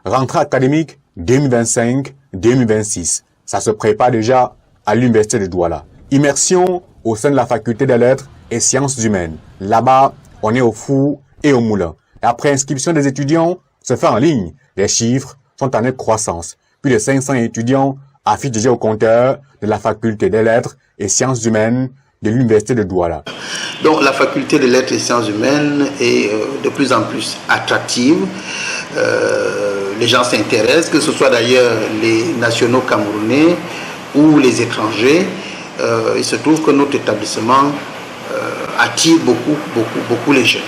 Rentrée académique 2025-2026. Ça se prépare déjà à l'université de Douala. Immersion au sein de la faculté des lettres et sciences humaines. Là-bas, on est au four et au moulin. Et après inscription des étudiants, se fait en ligne. Les chiffres sont en nette croissance. Plus de 500 étudiants affichent déjà au compteur de la faculté des lettres et sciences humaines de l'université de Douala. Donc la faculté des lettres et sciences humaines est de plus en plus attractive. Les gens s'intéressent, que ce soit d'ailleurs les nationaux camerounais ou les étrangers. Il se trouve que notre établissement attire beaucoup les jeunes.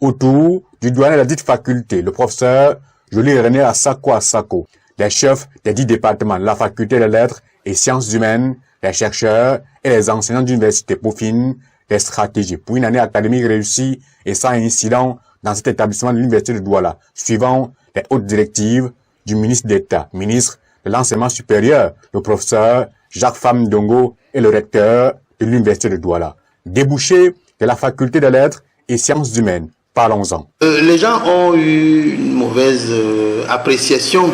Autour du doyen de la dite faculté, le professeur Joly René Asako, les chefs des 10 départements de la faculté des lettres et sciences humaines, les chercheurs et les enseignants d'université peaufinent les stratégies pour une année académique réussie et sans incident dans cet établissement de l'université de Douala, suivant les hautes directives du ministre d'État, ministre de l'enseignement supérieur, le professeur Jacques Pham Dongo et le recteur de l'université de Douala. Débouché de la faculté des lettres et sciences humaines. Parlons-en. Les gens ont eu une mauvaise appréciation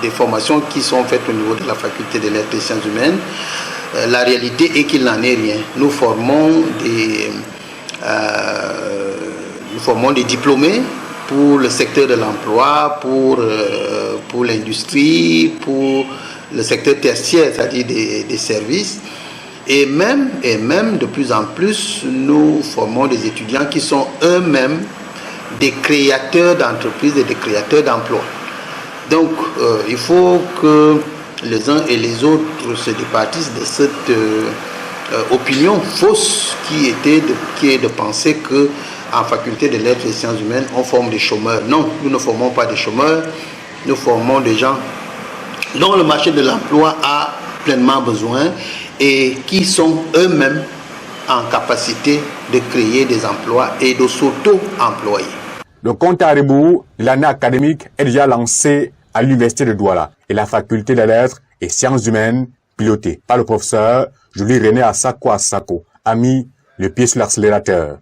des formations qui sont faites au niveau de la faculté des lettres et sciences humaines. La réalité est qu'il n'en est rien. Nous formons des diplômés pour le secteur de l'emploi, pour l'industrie, pour le secteur tertiaire, c'est-à-dire des services. Et même de plus en plus, nous formons des étudiants qui sont eux-mêmes des créateurs d'entreprises et des créateurs d'emplois. Donc, il faut que les uns et les autres se départissent de cette opinion fausse qui est de penser qu'en faculté des lettres et sciences humaines, on forme des chômeurs. Non, nous ne formons pas des chômeurs, nous formons des gens dont le marché de l'emploi a pleinement besoin et qui sont eux-mêmes en capacité de créer des emplois et de s'auto-employer. Le compte à rebours de l'année académique est déjà lancé à l'université de Douala et la faculté des lettres et sciences humaines pilotée par le professeur Joly René Asako a mis le pied sur l'accélérateur.